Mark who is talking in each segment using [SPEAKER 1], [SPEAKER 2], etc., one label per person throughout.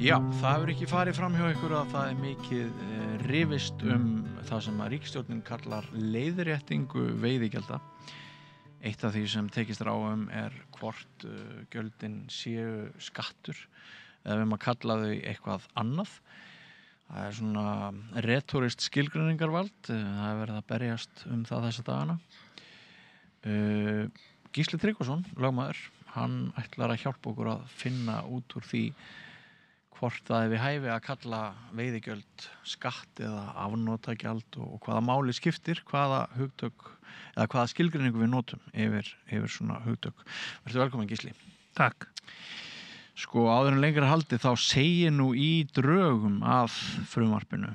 [SPEAKER 1] Já, það hefur ekki farið fram hjá ykkur að það mikið rifist það sem að ríkisstjórnin kallar leiðréttingu veiðigjalda. Eitt af því sem tekist á er hvort gjöldin séu skattur eða við maður kalla þau eitthvað annað. Það er svona retorist skilgreiningarvald, það er verið að berjast það þessa dagana. Gísli Tryggvason, lögmaður, hann ætlar að hjálpa okkur að finna út úr því hvort það við hæfi að kalla veiðigjöld skatt eða afnotagjald og hvaða máli skiptir, hvaða hugtök eða hvaða skilgreiningu við notum yfir svona hugtök. Vertu velkomin, Gísli.
[SPEAKER 2] Takk.
[SPEAKER 1] Sko, áður en lengra haldið þá segir nú í drögum að frumvarpinu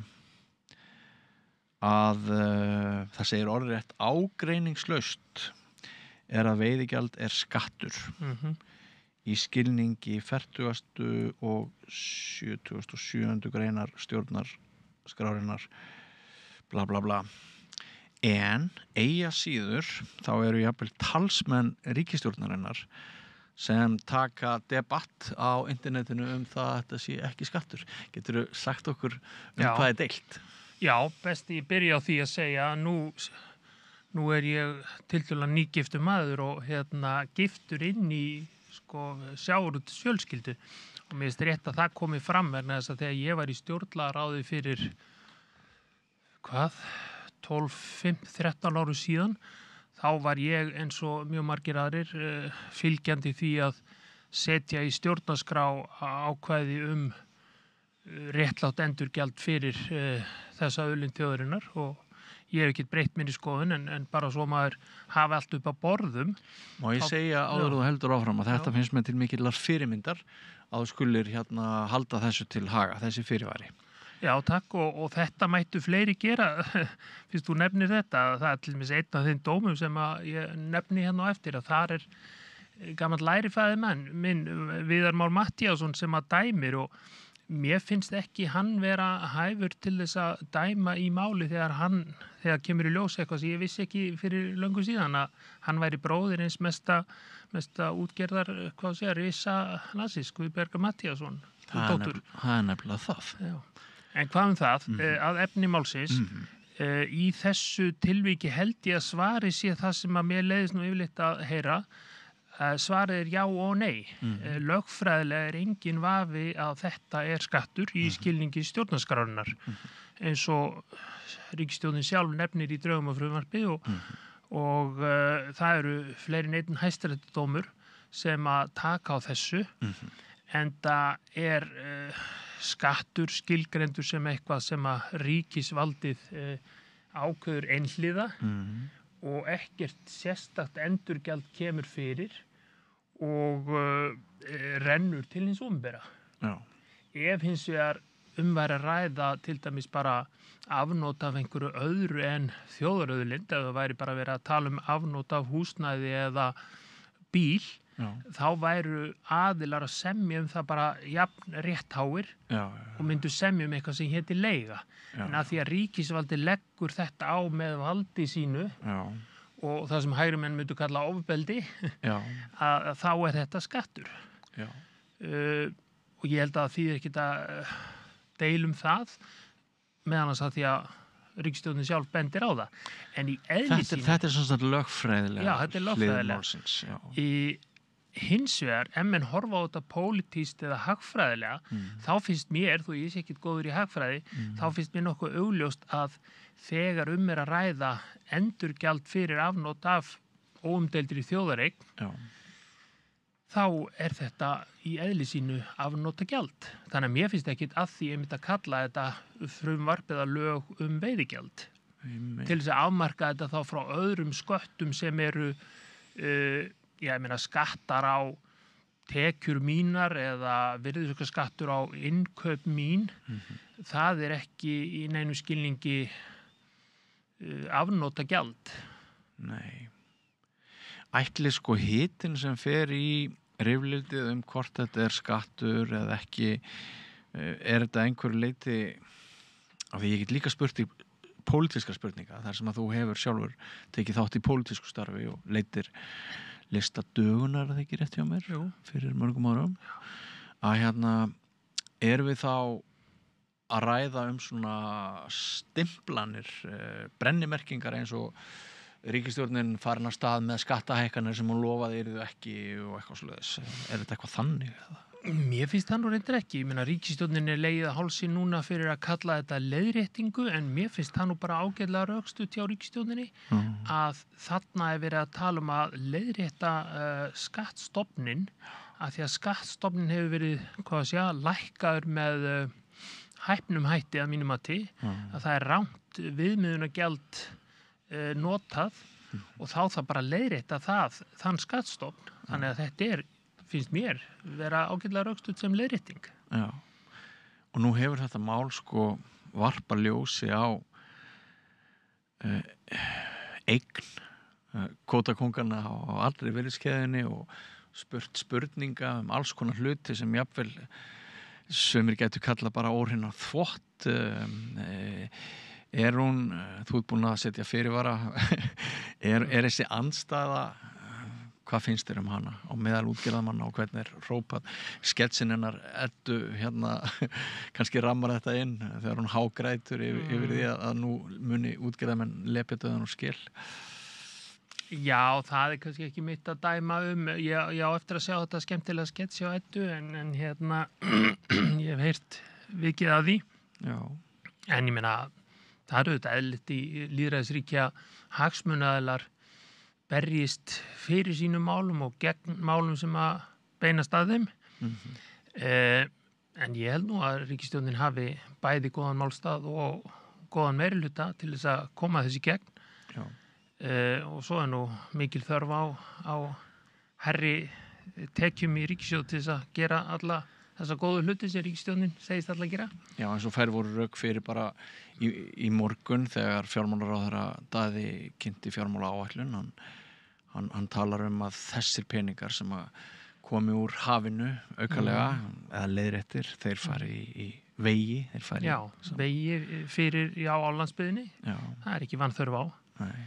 [SPEAKER 1] að það segir orðrétt ágreiningslaust er að veiðigjald er skattur. Í skilningi 40. og 77. greinar stjórnarskrárinnar bla bla bla. En eigi að síður þá eru jafnvel talsmenn ríkisstjórnarinnar sem taka debatt á internetinu það að þetta sé ekki skattur. Geturðu sagt okkur hvað er deilt?
[SPEAKER 2] Já, best ég byrja á því að segja að nú er ég tiltölulega nýgiftur maður og giftur inn í sjávarútvegs fjölskyldu og mér finnst rétt að það komi fram vegna þess að þegar ég var í stjórnlagaráði fyrir 12-13 árum síðan þá var ég eins og mjög margir aðrir fylgjandi því að setja í stjórnarskrá ákvæði réttlátt endurgjald fyrir þessa auðlind þjóðarinnar og ég hef ekki breytt minni skoðun en bara svo maður hafi allt upp á borðum.
[SPEAKER 1] Má ég segja áður þú heldur áfram að þetta finnst mér til mikillar fyrirmyndar að þú skulir halda þessu til haga, þessi fyrirværi.
[SPEAKER 2] Já, takk og þetta mættu fleiri gera, fyrst þú nefnir þetta, það er til dæmis einn af þeim dómum sem að ég nefni hérna á eftir að þar er gamall lærifæði minn Viðar Már Matthíasson sem að dæmir og mér finnst ekki hann vera hæfur til þess að dæma í máli þegar kemur í ljós eitthvað sem ég vissi ekki fyrir löngu síðan að hann væri bróðir eins mesta útgerðar, risa landsins, Guðbergar Matthíasson.
[SPEAKER 1] Það er nefnilega það.
[SPEAKER 2] Já. En hvað það, að efni málsins, í þessu tilviki held ég að svari sé það sem að mér leiðist nú yfirleitt að heyra. Svarið er já og nei. Lögfræðilega er engin vafi að þetta er skattur í skilningi stjórnarskrárinnar eins og ríkisstjórnin sjálf nefnir í drögum og frumvarpi og það eru fleiri en einn hæstaréttardómur sem að taka á þessu enda er skattur skilgreindur sem eitthvað sem að ríkisvaldið ákveður einhliða og ekkert sérstakt endurgjald kemur fyrir og rennur til hins opinbera. Ef hins vegar væri að ræða til dæmis bara afnot af einhverju öðru en þjóðarauðlind, ef það væri bara verið að tala afnot af húsnæði eða bíl, þá væru aðilar að semja það bara jafn réttháir og myndu semja eitthvað sem héti leiga. En að því að ríkisvaldi leggur þetta á með valdi sínu og það sem hægri menn myndu kalla ofbeldi, að þá er þetta skattur. Og ég held að því ekki að deilum það meðan að því að ríkisstjórnin sjálf bendir á það. En í eðli sínu...
[SPEAKER 1] Þetta er svona lögfræðilega.
[SPEAKER 2] Já, þetta er lögfræðilega. Hins vegar, ef menn horfa á þetta pólitískt eða hagfræðilega, þá finnst mér, þó ég sé ekkert góður í hagfræði, þá finnst mér nokkuð augljóst að þegar er að ræða endurgjald fyrir afnot af óumdeildri þjóðareign, þá er þetta í eðli sínu afnotagjald. Þannig að mér finnst ekkert að því að kalla þetta frumvarp eða lög veiðigjald. Til þess að afmarka þetta þá frá öðrum sköttum sem eru skattar á tekjur mínar eða virðisaukaskattur á innkaup mín, það er ekki í neinu skilningi afnotagjald.
[SPEAKER 1] Nei. Ætli hitinn sem fer í rifrildið hvort þetta er skattur eða ekki, er þetta einhverju leyti, af því ég get líka spurt í pólitískar spurninga, þar sem að þú hefur sjálfur tekið þátt í pólitísku starfi og leitir lista dögunar, það ekki rétt hjá mér, fyrir mörgum árum, að erum við þá að ræða svona stimplanir, brennimerkingar eins og ríkisstjórnin farin af stað með skattahækkanir sem hún lofaði yrðu ekki og eitthvað svoleiðis. Þetta eitthvað þannig?
[SPEAKER 2] Mér finnst það nú reyndar ekki. Ég meina, ríkisstjórnin legið að hálsi núna fyrir að kalla þetta leiðréttingu, en mér finnst það nú bara ágætlega rökstutt hjá ríkisstjórninni að þarna verið að tala um að leiðrétta skattstofnin, að því að skattstofnin hefur verið, lækkaður með hæpnum hætti að mínum mati, að það rangt viðmiðunargjald notað og þá það bara leiðrétta þann skattstofn. Þannig að þetta finnst mér vera ágætlega rökstutt sem leiðrétting.
[SPEAKER 1] Já, og nú hefur þetta mál varpa ljósi á eign kvótakónganna á allri virðiskeðjunni og spurt spurninga alls konar hluti sem jafnvel sumir getur kalla bara óhreina þvott. Hún, þú ert búin að setja fyrirvara, þessi andstæða, hvað finnst þér um hana á meðal útgerðarmanna og hvernig hrópað sketsin hennar Eddu kannski rammar þetta inn þegar hún hágrætur yfir því að nú muni útgerðarmenn lepja döðan og skil?
[SPEAKER 2] Já, það kannski ekki mitt að dæma ég á eftir að sjá þetta skemmtilega skets hjá Eddu en ég hef heyrt vikið af því.
[SPEAKER 1] Já.
[SPEAKER 2] En ég meina, það eru auðvitað eðlilegt í lýðræðisríkja hagsmunaaðilar berjist fyrir sínum málum og gegn málum sem að beinast að þeim. En ég held nú að ríkisstjórnin hafi bæði góðan málstað og góðan meirihluta til þess að koma þessi gegn.
[SPEAKER 1] Já.
[SPEAKER 2] Og svo nú mikil þörf á herri tekjum í ríkissjóð til þess að gera alla þessa góðu hluti sem ríkisstjórnin segist alla að gera.
[SPEAKER 1] Já, eins og fær voru rök fyrir bara í morgun þegar fjármálaráðherra Daði kynnti fjármálaáætlun. Hann talar um að þessir peningar sem að komi úr hafinu aukalega eða leiðréttir, þeir fari í vegi.
[SPEAKER 2] Já, vegi fyrir á landsbyggðinni.
[SPEAKER 1] Já. Það
[SPEAKER 2] ekki vanþörf á.
[SPEAKER 1] Nei.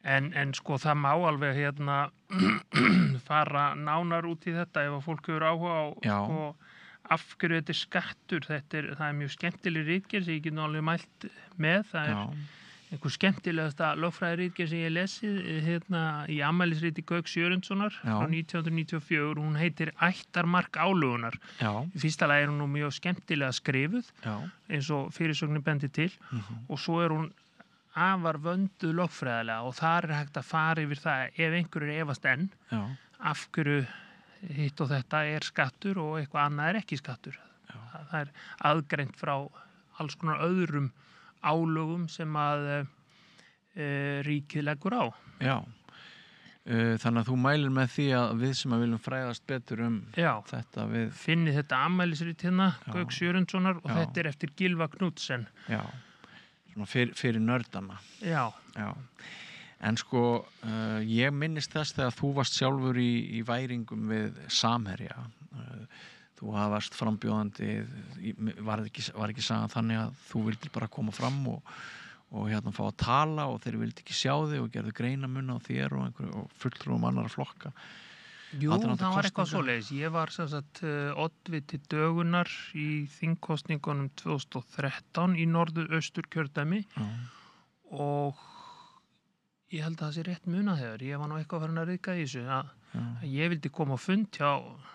[SPEAKER 2] En sko það má alveg fara nánar út í þetta ef að fólk hefur áhuga á af hverju þetta skattur. Það mjög skemmtileg ritgerð sem ég get alveg mælt með. Það einhver skemmtilegasta lögfræðiritgerð sem ég lesið í afmælisriti Gauks Jörundssonar frá 1994. Hún heitir Ættarmark álögunar. Í fyrsta lagi hún nú mjög skemmtilega skrifuð eins og fyrirsögnin bendir til og svo hún afar vönduð lögfræðilega og þar hægt að fara yfir það ef einhverjur efast enn af hverju hitt og þetta skattur og eitthvað annað ekki skattur. Það aðgreint frá alls konar öðrum álögum sem að ríkið leggur á.
[SPEAKER 1] Já, þannig að þú mælir með því að við sem að viljum fræðast betur þetta við
[SPEAKER 2] finnið þetta afmælisrit Gauks Jörundssonar og þetta eftir Gylfa Knudsen.
[SPEAKER 1] Já. Fyrir nördana.
[SPEAKER 2] Já.
[SPEAKER 1] En ég minnist þess þegar þú varst sjálfur í væringum við Samherja. Þú varst frambjóðandi, var ekki sagðan þannig að þú vildir bara koma fram og fá að tala og þeir vildi ekki sjá þig og gerðu greinamun á þér og fulltrúum annara flokka.
[SPEAKER 2] Jú, það var eitthvað svoleiðis. Ég var oddviti dögunar í þingkosningunum 2013 í Norður-Austurkjördæmi og ég held að það sé rétt munað þegar. Ég var nú eitthvað farin að ryðga í þessu að ég vildi koma á fund hjá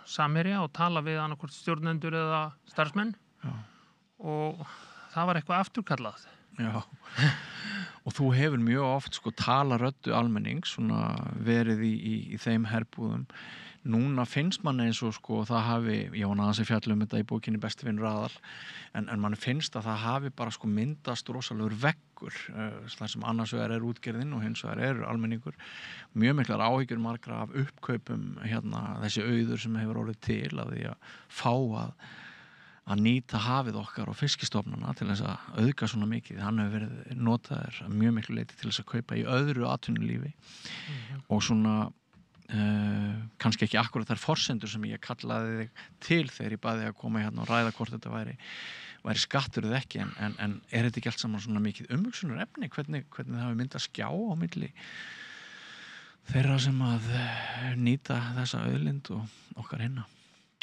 [SPEAKER 2] Samherja og tala við annarkvort stjórnendur eða starfsmenn og það var eitthvað afturkallað.
[SPEAKER 1] Já. Og þú hefur mjög oft tala röddu almennings, verið í þeim herbúðum. Núna finnst mann eins og það hafi, ég var aðeins að fjalla þetta í bókinni Besti vinur Aðal, en mann finnst að það hafi bara myndast rosalegur veggur, þar sem annars vegar útgerðin og hins vegar almenningur. Mjög miklar áhyggjur margra af uppkaupum þessi auður sem hefur orðið til af því að fá að nýta hafið okkar og fiskistofnana til þess að auðga svona mikið. Hann hefur verið notaður mjög miklu leyti til þess að kaupa í öðru atvinnulífi og kannski ekki akkurat þær forsendur sem ég kallaði þig til þegar ég baði að koma og ræða hvort þetta væri skattur eða ekki, en þetta ekki allt saman svona mikið umhugsunar efni, hvernig það hafi myndað skjá á milli þeirra sem að nýta þessa auðlind og okkar hinna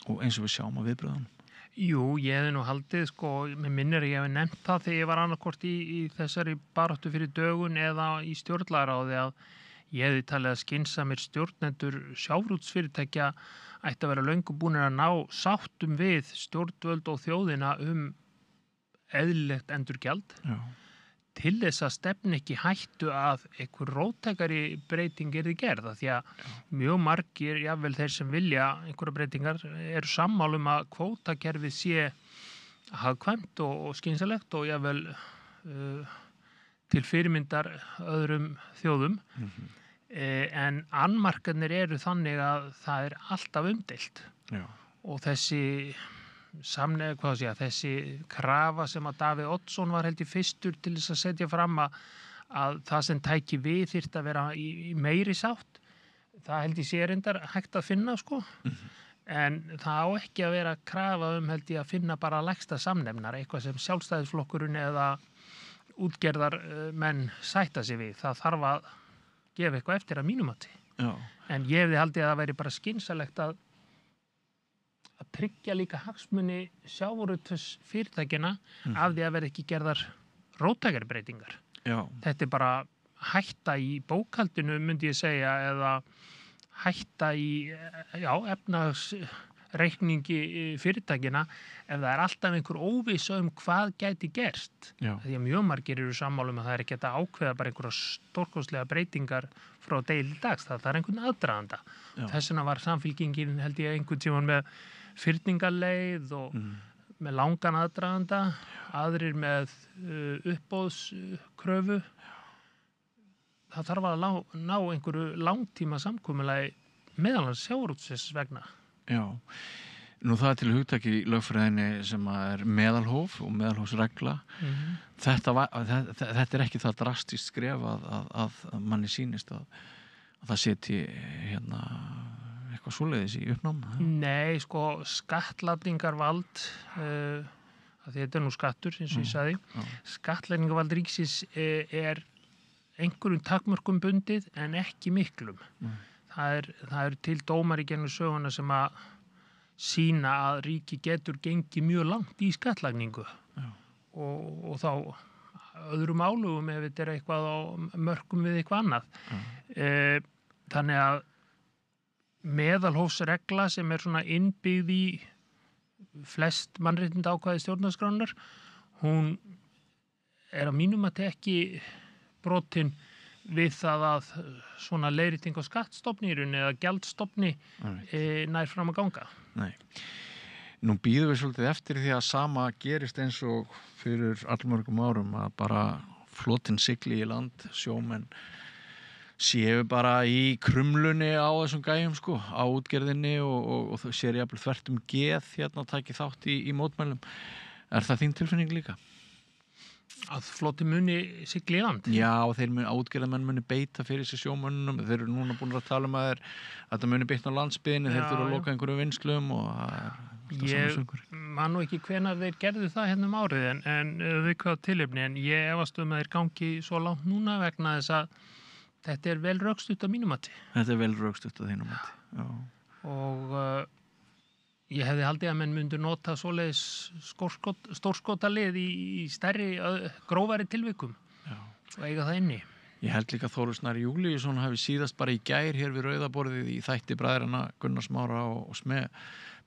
[SPEAKER 1] og eins og við sjáum á viðbröðunum.
[SPEAKER 2] Jú, ég hefði nú haldið, sko, mér minnir að ég hefði nefnt það þegar ég var annarkvort í þessari baráttu fyrir dögun eða í stjórnlagaráði að ég hefði talið að skynsamir stjórnendur sjávarútvegsfyrirtækja ætti að vera löngu búnir að ná sáttum við stjórnvöld og þjóðina eðlilegt endurgjald
[SPEAKER 1] Já.
[SPEAKER 2] til þess að stefni ekki hættu að einhver róttækari breyting yrði gerð af því að mjög margir, jafnvel þeir sem vilja einhverja breytingar, eru sammála að kvótakerfið sé hagkvæmt og skynsamlegt og jafnvel til fyrirmyndar öðrum þjóðum. En annmarkarnir eru þannig að það alltaf umdeilt.
[SPEAKER 1] Já.
[SPEAKER 2] Og þessi krafa sem að Davíð Oddsson var held ég fyrstur til þess að setja fram að það sem tæki við þyrfti að vera í meiri sátt, það held ég sé reyndar hægt að finna, sko. En það á ekki að vera krafa held ég að finna bara lægsta samnefnar, eitthvað sem Sjálfstæðisflokkurinn eða útgerðar menn sætta sig við. Það þarf að gefa eitthvað eftir að mínu mati.
[SPEAKER 1] Já.
[SPEAKER 2] En ég hefði haldið að það væri bara skynsamlegt að tryggja líka hagsmuni sjávarútvegsfyrirtækjanna af því að verði ekki gerðar róttækari breytingar.
[SPEAKER 1] Já.
[SPEAKER 2] Þetta bara hætta í bókhaldinu, myndi ég segja, eða hætta í efnahagsreikningi fyrirtækjanna ef það alltaf einhver óvissa hvað gæti gerst.
[SPEAKER 1] Já.
[SPEAKER 2] Því að mjög margir eru sammála að það ekki hægt að ákveða bara einhverja stórkostlega breytingar frá degi til dags. Það einhvern aðdraganda. Þess vegna var Samfylkingin held ég einhvern tímann með fyrningarleið og með langan aðdraganda, aðrir með uppboðskröfu. Það þarf að ná einhverju langtíma samkomulagi meðal annars sjávarútvegs vegna.
[SPEAKER 1] Já, nú það til hugtaki í lögfræðinni sem meðalhóf og meðalhófsregla. Þetta ekki það drastískt skref að manni sýnist að það setji eitthvað svoleiðis í uppnám.
[SPEAKER 2] Nei, sko, skattlagningarvald, þetta nú skattur, eins og ég sagði. Skattlagningarvald ríkisins einhverjum takmörkum bundið en ekki miklum. Það er til dómar í gegnum söguna sem að sýna að ríki getur gengið mjög langt í skattlagningu og þá öðrum álugum ef þetta eitthvað á mörkum við eitthvað annað. Þannig að meðalhófsregla sem svona innbyggð í flest mannréttindaákvæði stjórnarskrárinnar, hún að mínum að ekki brotin við það að svona leiðrétting á skattstofnirun eða gjaldstofni nær fram að ganga.
[SPEAKER 1] Nei. Nú býðum við svolítið eftir því að sama gerist eins og fyrir allmörgum árum að bara flotinn sigli í land, sjómenn séu bara í krumlunni á þessum gæjum, sko, á útgerðinni og þau séu jafnvel þvert geð að taki þátt í mótmælum. Er það þín tilfinning líka?
[SPEAKER 2] Að floti muni sigli í land?
[SPEAKER 1] Já, útgerðarmenn muni beita fyrir sér sjómönnum. Þeir eru núna búin að tala að þetta muni beita á landsbyggðinni, þeir þurfa að loka einhverjum vinslum og
[SPEAKER 2] ég man nú ekki hvenær þeir gerðu það árið en við hvaða tilefni, en ég efast að þeir gangi svo langt núna vegna þess að þetta vel rökstutt á mínum mati. Þetta
[SPEAKER 1] vel rökstutt á þínum mati, já.
[SPEAKER 2] Og ég hefði haldið að menn myndu nota svoleiðis stórskotalið í stærri, grófari tilvikum. Já. Og eiga það inni.
[SPEAKER 1] Ég held líka að Þórir Snær Júlíusson hafi síðast bara í gær hér við Rauðaborðið í þætti bræðrana Gunnar Smára og Sme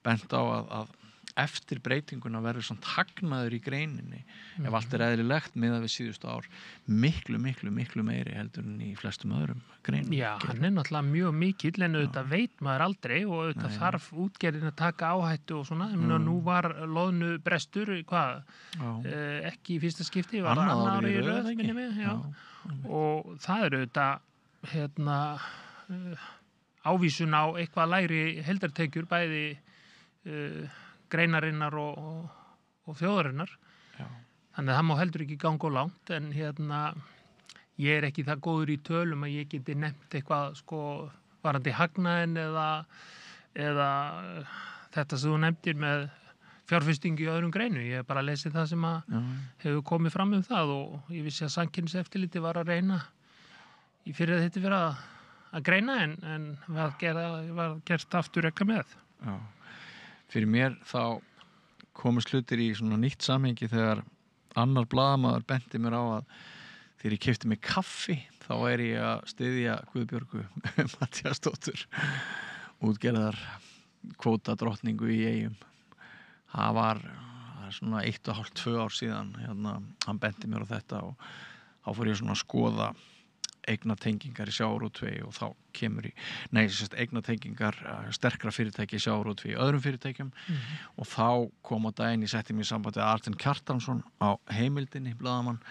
[SPEAKER 1] bent á að eftir breytinguna verður svona hagnaður í greininni ef allt eðlilegt miðað við síðustu ár miklu meiri heldur en í flestum öðrum greinum.
[SPEAKER 2] Já, hann náttúrulega mjög mikill en auðvitað veit maður aldrei og auðvitað þarf útgerðin að taka áhættu og svona. Nú var loðnu brestur, ekki í fyrsta skipti, var annað ári í röð, minni mig, já. Og það auðvitað ávísun á eitthvað lægri heldartekjur bæði greinarinnar og þjóðarinnar. Já. Þannig að það má heldur ekki ganga of langt en ég ekki það góður í tölum að ég geti nefnt eitthvað varandi hagnaðinn eða þetta sem þú nefndir með fjárfestingu í öðrum greinu. Ég hef bara lesið það sem hefur komið fram það og ég vissi að Samkeppniseftirlitið var að reyna í fyrir þetta fyrir að greina en var gert aftur ekki með.
[SPEAKER 1] Já. Fyrir mér þá komist hlutir í svona nýtt samhengi þegar annar blaðamaður benti mér á að þegar ég keypti mig kaffi þá ég að styðja Guðbjörgu Matthíasdóttur útgerðar kvóta drottningu í Eyjum. Það var svona 1,5-2 ár síðan hann benti mér á þetta og þá fór ég svona að skoða eignatengingar í sjávarútvegi og þá kemur eignatengingar sterkra fyrirtæki í sjávarútvegi í öðrum fyrirtækjum og þá kom á daginn ég setti mig í samband við Artin Kjartansson á Heimildinni, blaðamann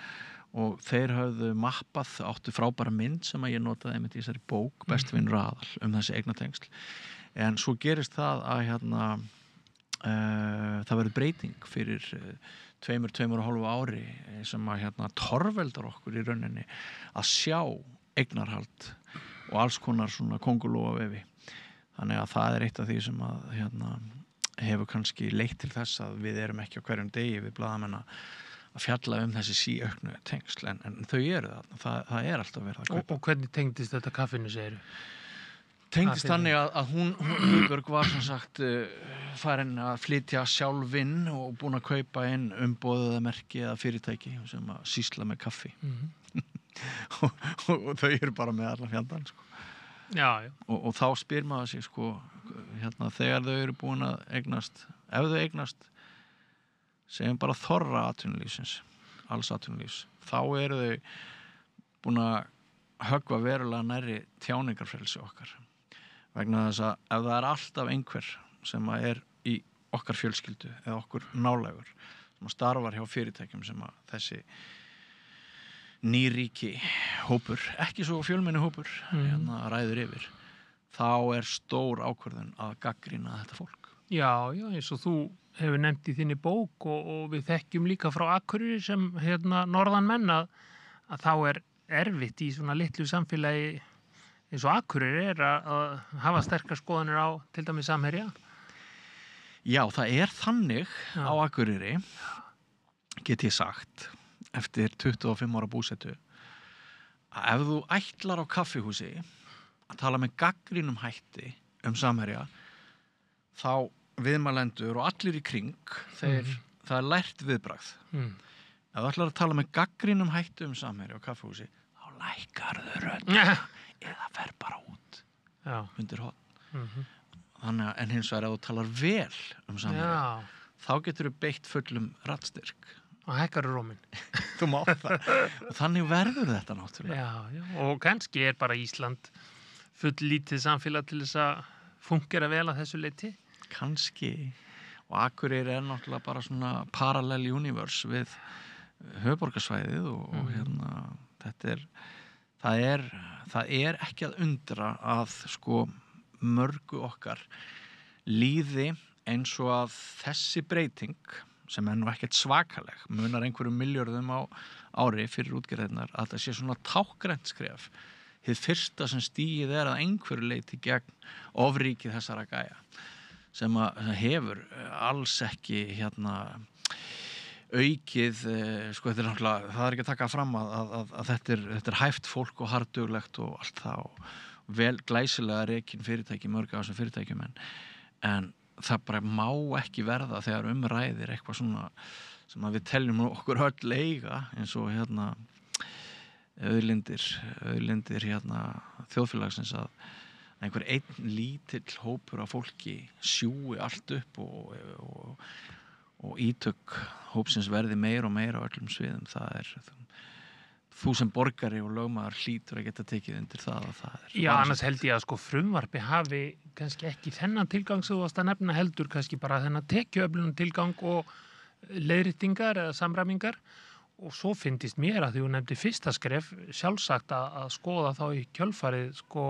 [SPEAKER 1] og þeir höfðu mappað áttu frábæra mynd sem að ég notaði einmitt í þessari bók Besti vinur Aðal þessi eignatengsl en svo gerist það að það verður breyting fyrir 2,5 ári sem að torveldar okkur í rauninni að sjá eignarhald og alls konar svona kóngulóa vefi þannig að það eitt af því sem að hefur kannski leitt til þess að við erum ekki á hverjum degi við blaðamenn að fjalla þessi síauknu tengsl en þau eru það alltaf verið að kaupa.
[SPEAKER 2] Og hvernig tengdist þetta kaffinu segirðu?
[SPEAKER 1] Tengdist þannig að hún Guðbjörg var sem sagt farin að flytja sjálfinn og búin að kaupa inn umboðið merki eða fyrirtæki sem að sýsla með kaffi og þau eru bara með allan fjandann sko.
[SPEAKER 2] Já.
[SPEAKER 1] Og þá spyr maður sig sko þegar þau eru búin að eignast ef þau eignast segjum bara þorra atvinnulífsins alls atvinnulífs þá eru þau búin að höggva verulega nærri tjáningarfrelsi okkar vegna þess að ef það alltaf einhver sem að í okkar fjölskyldu eða okkur nálægur sem að starfar hjá fyrirtækjum sem að þessi nýríki hópur, ekki svo fjölmenni hópur ræður yfir þá stór ákvörðun að gagnrýna þetta fólk.
[SPEAKER 2] Já, eins og þú hefur nefnt í þinni bók og við þekkjum líka frá Akureyri sem norðan menn að þá erfitt í svona litlu samfélagi eins og Akureyri að hafa sterkar skoðanir á til dæmis Samherja.
[SPEAKER 1] Já, það þannig á Akureyri get ég sagt eftir 25 ára búsetu að ef þú ætlar á kaffihúsi að tala með gagnrýnum hætti Samherja þá viðmælendur og allir í kring það lært viðbragð ef þú ætlar að tala með gagnrýnum hætti Samherja á kaffihúsi þá lækkarðu rödd eða fer bara út undir horn þannig að en hins vegar ef þú talar vel Samherja þá getur þú beitt fullum raddstyrk
[SPEAKER 2] og hækkaru róminn.
[SPEAKER 1] Þú mátt það. Og þannig verður þetta náttúrulega.
[SPEAKER 2] Já. Og kannski bara Ísland full lítið samfélag til þess að fungera vel að þessu leyti.
[SPEAKER 1] Kannski. Og Akureyri náttúrulega bara svona parallel universe við höfuðborgarsvæðið og það ekki að undra að sko mörgu okkar líði eins og að þessi breyting sem nú ekkert svakaleg, munar einhverjum milljörðum á ári fyrir útgerðirnar að það sé svona tákgrænt skref. Hið fyrsta sem stigið að einhverju leyti gegn ofríkið þessara gæja sem hefur alls ekki aukið, sko þetta náttúrulega, það ekki að taka fram að þetta hæft fólk og harðduglegt og allt það og vel glæsilega rekin fyrirtæki, mörg af þessum fyrirtækjum en það bara má ekki verða þegar ræðir eitthvað svona sem að við teljum okkur öll eiga eins og auðlindir þjóðfélagsins að einhver einn lítill hópur af fólki sjúi allt upp og ítök hópsins verði meira og meira á öllum sviðum. Þú sem borgari og lögmaður hlýtur að geta tekið undir það að það
[SPEAKER 2] Já, annars held ég að sko frumvarpi hafi kannski ekki þennan tilgang sem þú varst að nefna heldur kannski bara þennan tekjuöflunum tilgang og leiðréttingar eða samræmingar og svo fyndist mér að því þú nefndi fyrsta skref sjálfsagt að skoða þá í kjölfarið sko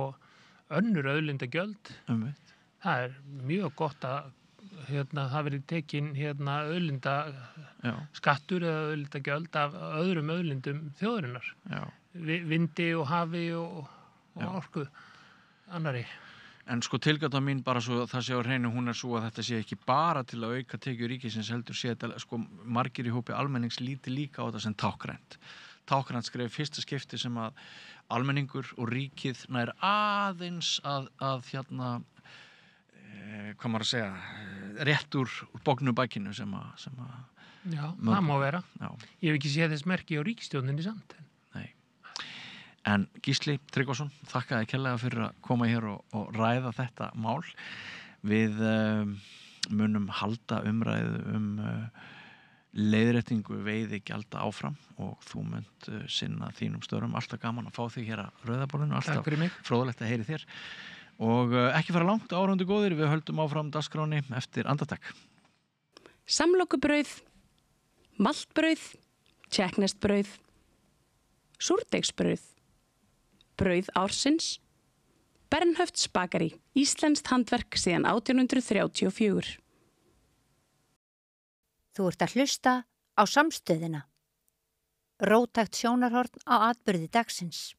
[SPEAKER 2] önnur auðlindagjöld. Það mjög gott að það verið tekin auðlindaskattur eða auðlindagjöld af öðrum auðlindum þjóðarinnar. Vindi og hafi og orku annari.
[SPEAKER 1] En sko tilgáta mín bara svo það sé á hreinu hún svo að þetta sé ekki bara til að auka tekjur ríkisins heldur sé þetta sko margir í hópi almennings líti líka á þetta sem tákgrænt. Tákgrænt skref fyrsta skipti sem að almenningur og ríkið nær aðeins að hvað maður að segja, rétt úr bognu bakinu sem að
[SPEAKER 2] Já, það má vera.
[SPEAKER 1] Já.
[SPEAKER 2] Ég hef ekki séð þess merki á ríkisstjórninni samt.
[SPEAKER 1] Nei. En Gísli Tryggvason, þakka þér kærlega fyrir að koma hér og ræða þetta mál. Við munum halda umræðu leiðréttingu veiðigjalda áfram og þú munt sinna þínum störum. Alltaf gaman að fá þig hér að Rauðaborðinu, alltaf fróðlegt að heyri þér. Og ekki fara langt, áhorfendur góðir, við höldum áfram dagskráni eftir andartak.
[SPEAKER 3] Samlokubrauð, maltbrauð, tékkneskt-brauð, súrdeigsbrauð, brauð ársins, Bernhöfts bakari, íslenskt handverk síðan 1834.
[SPEAKER 4] Þú ert að hlusta á Samstöðina. Róttækt sjónarhorn á atburði dagsins.